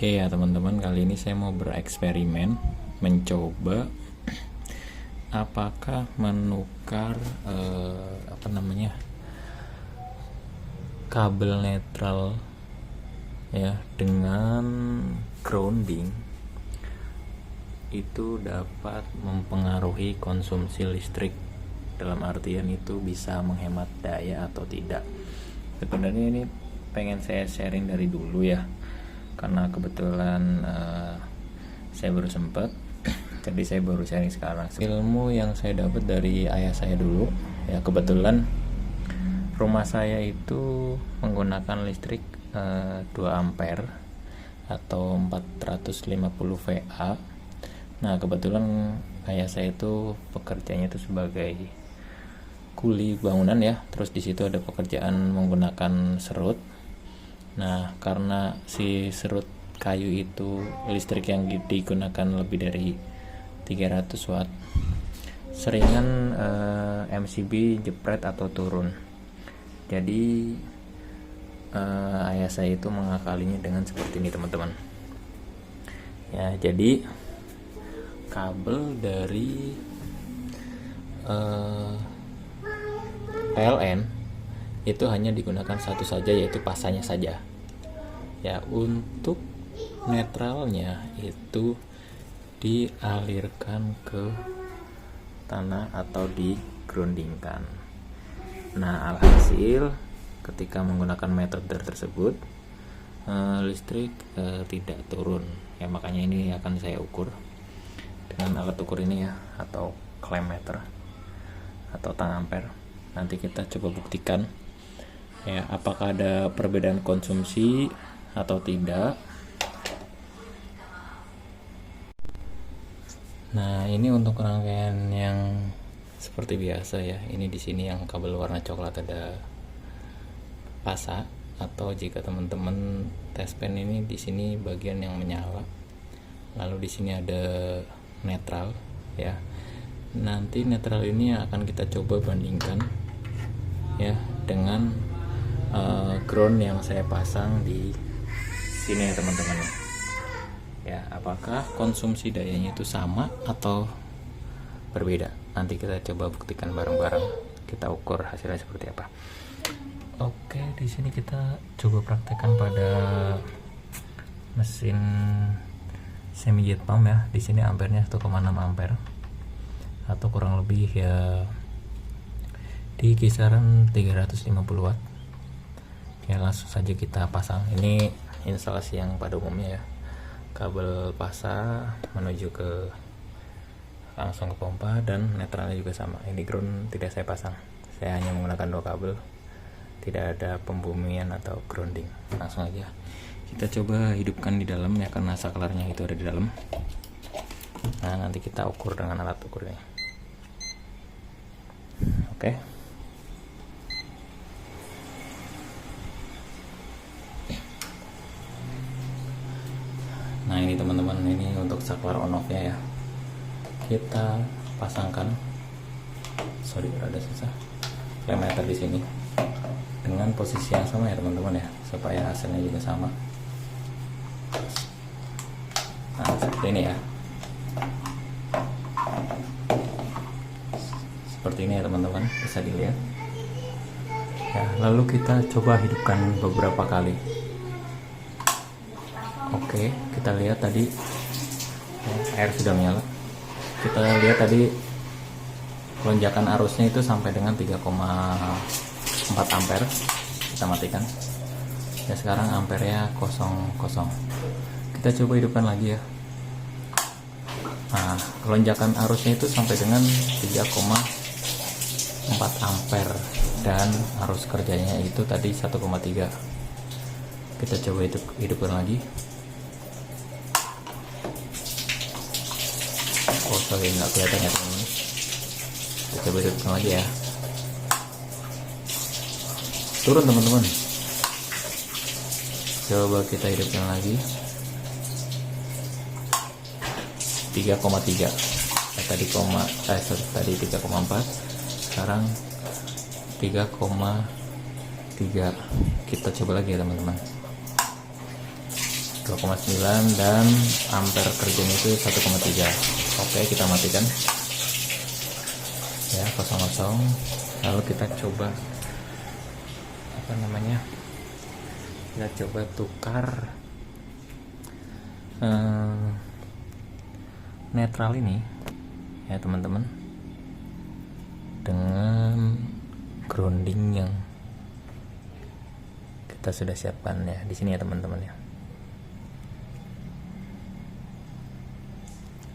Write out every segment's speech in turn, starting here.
Oke ya teman-teman, kali ini saya mau bereksperimen mencoba apakah menukar kabel netral ya dengan grounding itu dapat mempengaruhi konsumsi listrik, dalam artian itu bisa menghemat daya atau tidak. Sebenarnya ini pengen saya sharing dari dulu ya, karena kebetulan saya baru sempat jadi saya baru sharing sekarang. Ilmu yang saya dapat dari ayah saya dulu ya, kebetulan rumah saya itu menggunakan listrik 2 ampere atau 450 VA. Nah kebetulan ayah saya itu pekerjaannya itu sebagai kuli bangunan ya, terus di situ ada pekerjaan menggunakan serut. Nah karena si serut kayu itu listrik yang digunakan lebih dari 300 watt, seringan MCB jepret atau turun. Jadi ayah saya itu mengakalinya dengan seperti ini teman-teman ya. Jadi kabel dari PLN itu hanya digunakan satu saja, yaitu pasanya saja ya. Untuk netralnya itu dialirkan ke tanah atau digroundingkan. Nah alhasil ketika menggunakan metode tersebut listrik tidak turun ya. Makanya ini akan saya ukur dengan alat ukur ini ya, atau clamp meter atau tang ampere. Nanti kita coba buktikan ya apakah ada perbedaan konsumsi atau tidak. Nah ini untuk rangkaian yang seperti biasa ya. Ini di sini yang kabel warna coklat ada pasa, atau jika teman-teman tes pen ini di sini bagian yang menyala. Lalu di sini ada netral ya. Nanti netral ini akan kita coba bandingkan ya dengan ground yang saya pasang di sini ya teman-teman ya. Apakah konsumsi dayanya itu sama atau berbeda? Nanti kita coba buktikan bareng-bareng, kita ukur hasilnya seperti apa. Oke, di sini kita coba praktekkan pada mesin semi jet pump ya. Di sini ampernya 1,6 ampere atau kurang lebih ya di kisaran 350 watt. Ya langsung saja kita pasang. Ini instalasi yang pada umumnya ya. Kabel pasa menuju ke langsung ke pompa, dan netralnya juga sama. Ini ground tidak saya pasang. Saya hanya menggunakan 2 kabel. Tidak ada pembumian atau grounding. Langsung aja kita coba hidupkan di dalam ya, karena saklarnya itu ada di dalam. Nah nanti kita ukur dengan alat ukurnya. Oke. Nah ini teman-teman, ini untuk saklar on off nya ya. Kita pasangkan, rada susah, clamp meter di sini dengan posisi yang sama ya teman-teman ya, supaya hasilnya juga sama. Nah seperti ini ya, seperti ini ya teman-teman, bisa dilihat ya. Lalu kita coba hidupkan beberapa kali. Oke, kita lihat tadi ya, air sudah menyala. Kita lihat tadi lonjakan arusnya itu sampai dengan 3,4 ampere. Kita matikan ya. Sekarang ampernya 00. Kita coba hidupkan lagi ya. Nah lonjakan arusnya itu sampai dengan 3,4 ampere, dan arus kerjanya itu tadi 1,3. Kita coba hidupkan lagi. Sorry nggak kelihatan ya teman-teman. Kita coba hidupkan lagi ya. Turun teman-teman. Coba kita hidupkan lagi. 3,3. Tadi 3,4. Sekarang 3,3. Kita coba lagi ya teman-teman. 2,9 dan ampere kerjanya itu 1,3. Oke, kita matikan ya, kosong-kosong. Lalu kita coba kita coba tukar netral ini ya teman-teman dengan grounding yang kita sudah siapkan ya di sini ya teman-teman ya.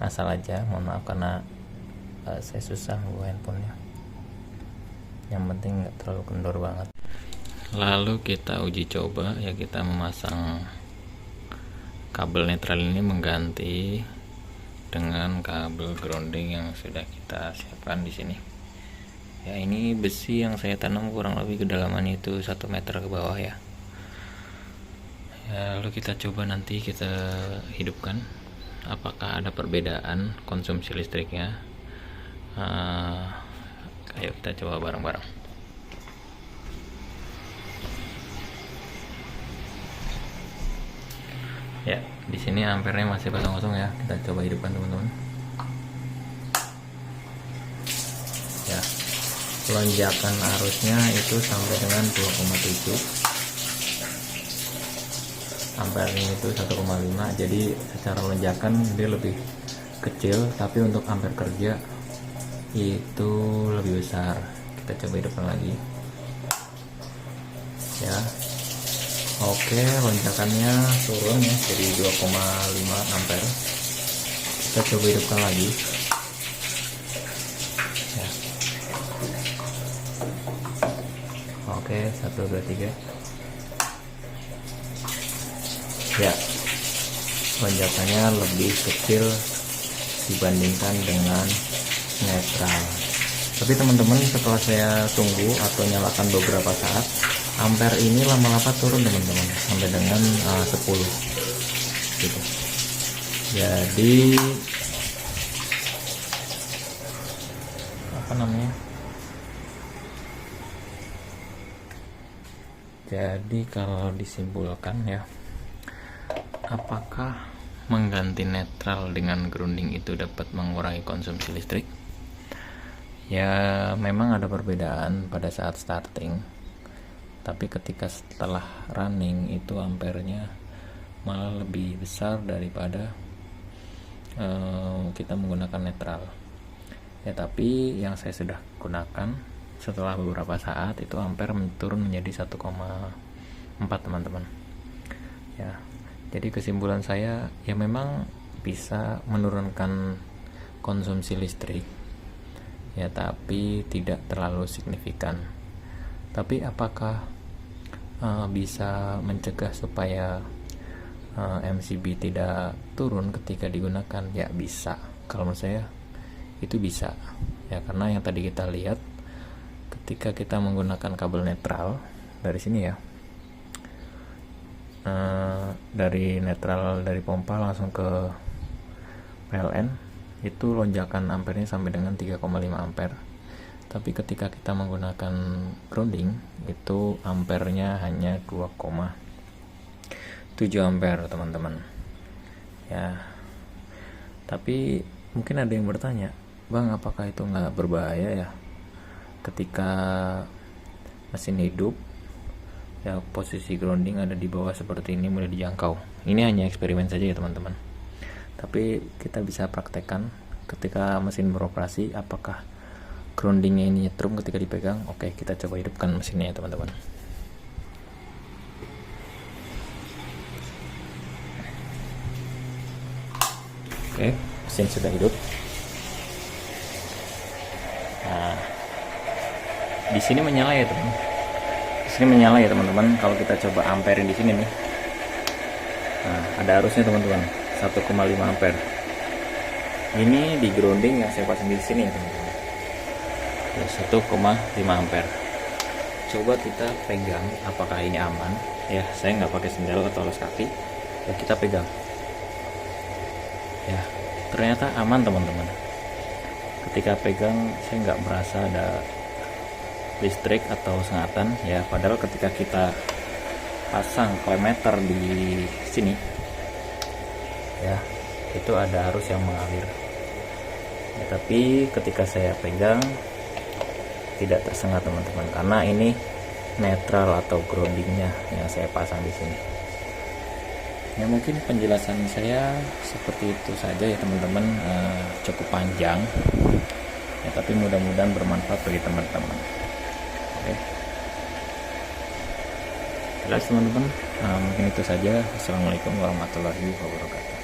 Asal aja, mohon maaf karena saya susah bawa handphonenya. Yang penting nggak terlalu kendor banget. Lalu kita uji coba ya, kita memasang kabel netral ini mengganti dengan kabel grounding yang sudah kita siapkan di sini. Ya, ini besi yang saya tanam kurang lebih kedalamannya itu 1 meter ke bawah ya. Ya, lalu kita coba nanti kita hidupkan. Apakah ada perbedaan konsumsi listriknya? Ayo kita coba bareng-bareng. Ya, di sini ampernya masih kosong-kosong ya. Kita coba hidupkan teman-teman. Ya, lonjakan arusnya itu sampai dengan 2,7. Ampernya itu 1,5. Jadi secara lonjakan dia lebih kecil, tapi untuk ampere kerja itu lebih besar. Kita coba hidupkan lagi. Ya. Oke, lonjakannya turun ya jadi 2,5 ampere. Kita coba hidupkan lagi ya. Oke, 1 2 3 ya, lonjakannya lebih kecil dibandingkan dengan netral. Tapi teman-teman, setelah saya tunggu atau nyalakan beberapa saat, ampere ini lama-lama turun teman-teman sampai dengan 10 gitu. Jadi jadi kalau disimpulkan ya, apakah mengganti netral dengan grounding itu dapat mengurangi konsumsi listrik? Ya, memang ada perbedaan pada saat starting, tapi ketika setelah running itu ampernya malah lebih besar daripada kita menggunakan netral ya. Tapi yang saya sudah gunakan setelah beberapa saat itu ampere turun menjadi 1,4 teman-teman ya. Jadi kesimpulan saya ya, memang bisa menurunkan konsumsi listrik ya, tapi tidak terlalu signifikan. Tapi apakah bisa mencegah supaya MCB tidak turun ketika digunakan? Ya bisa, kalau menurut saya itu bisa ya, karena yang tadi kita lihat ketika kita menggunakan kabel netral dari sini ya, dari netral dari pompa langsung ke PLN itu lonjakan ampernya sampai dengan 3,5 ampere. Tapi ketika kita menggunakan grounding itu ampernya hanya 2,7 ampere teman-teman ya. Tapi mungkin ada yang bertanya, Bang, apakah itu nggak berbahaya ya ketika mesin hidup ya, posisi grounding ada di bawah seperti ini, mudah dijangkau? Ini hanya eksperimen saja ya teman-teman, tapi kita bisa praktekkan ketika mesin beroperasi apakah groundingnya ini nyetrum ketika dipegang. Oke, kita coba hidupkan mesinnya ya teman-teman. Oke, mesin sudah hidup. Nah, di sini menyala ya teman. Di sini menyala ya teman-teman. Kalau kita coba ampere di sini nih, nah, ada arusnya teman-teman, 1,5 ampere. Ini di grounding yang saya pasang di sini ya teman-teman, 1,5 ampere. Coba kita pegang apakah ini aman ya. Saya nggak pakai sendal atau alas kaki ya, kita pegang ya, ternyata aman teman-teman. Ketika pegang saya nggak merasa ada listrik atau sengatan ya, padahal ketika kita pasang klemeter di sini ya, itu ada arus yang mengalir ya, tapi ketika saya pegang tidak tersengat teman-teman, karena ini netral atau groundingnya yang saya pasang di sini. Ya mungkin penjelasan saya seperti itu saja ya teman-teman, cukup panjang ya, tapi mudah-mudahan bermanfaat bagi teman-teman. Oke, jelas teman-teman. Mungkin itu saja. Assalamualaikum warahmatullahi wabarakatuh.